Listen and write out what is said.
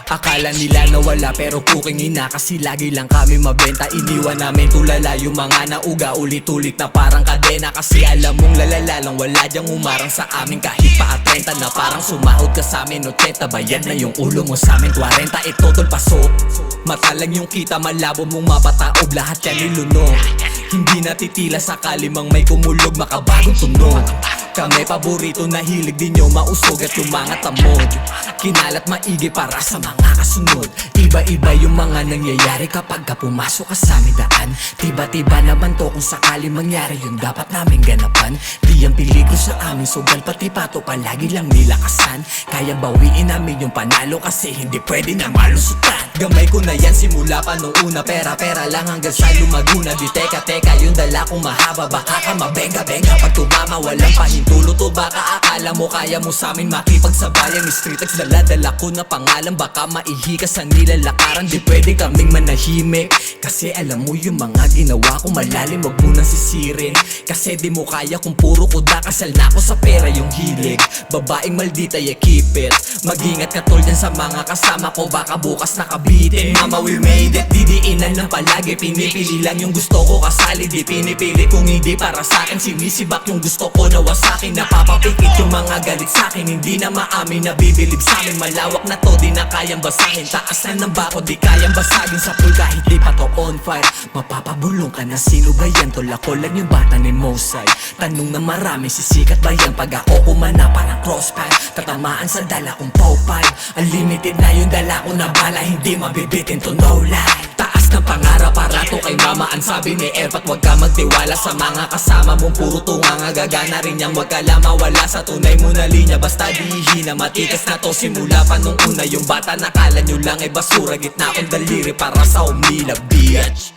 Akala nila nawala pero puking ina, kasi lagi lang kami mabenta. Iniwan namin tulala yung mga nauga, ulit-ulit na parang kadena. Kasi alam mong lalala lang, wala dyang umarang sa amin. Kahit pa at 30 na parang sumahod ka sa amin 80, bayad na yung ulo mo sa amin 40. Ito tol pasok, mata lang yung kita, malabo mong mapataob, lahat yan nilunok. Hindi natitila sakali mang may kumulog, makabagong tunog. Kami paborito na hilig din nyo mausog at yung mga tamod. Kinalat maigi para sa mga kasunod. Iba-iba yung mga nangyayari kapag ka pumasok ka sa aming daan. Tiba-tiba naman to kung sakali mangyari yung dapat namin ganapan. Di ang peligro sa aming sugal, pati pato palagi lang nilakasan. Kaya bawiin namin yung panalo kasi hindi pwede na malusutan. Gamay ko na yan simula pa nung una, pera-pera lang hanggang sa lumaguna. Di teka yung dala kong mahaba, baka ka mabenga-benga. Pag tumama walang pahintulot o baka akala mo kaya mo sa amin makipagsabayan. Street X dala-dala ko na pangalan, baka maihi ka sa nilalakaran. Di pwede kaming manahimik kasi alam mo yung mga ginawa ko malalim, wag mo nang sisirin. Kasi di mo kaya kung puro kuda, kasal na ako sa pera yung hilig. Babaeng maldita ya keep it, mag-ingat ka tol yan sa mga kasama ko, baka bukas nakabitin. Mama we made it, didiinan ng palagi, pinipili lang yung gusto ko kasali. Di pinipili kung hindi para sa akin, sinisibak yung gusto ko na wasakin. Napapapikit yung mga galit sa akin, hindi na maamin na bibilib sa amin. Malawak na to, di na kayang basahin. Taas na ng bako, di kayang basagin sa pool kahit di pa to on fire. Mapapabulong ka na, sino ba yan? Tol ako lang yung bata ni Mosay. Tanong na marami, sisikat ba yan? Pag ako kumana parang crosspath, tatamaan sa dala kong popeye. Unlimited na yung dala ko na bala, hindi mabibitin to no lie. Taas ng pangarap para to kay mama, ang sabi ni Erpat, wag ka magtiwala sa mga kasama mong puro tunga nga, gagana rin yang wag ka lang mawala sa tunay mo na linya. Basta di hihina, matikas na to simula pa nung una. Yung bata nakala nyo lang ay basura, gitna kong daliri para sa umila bitch.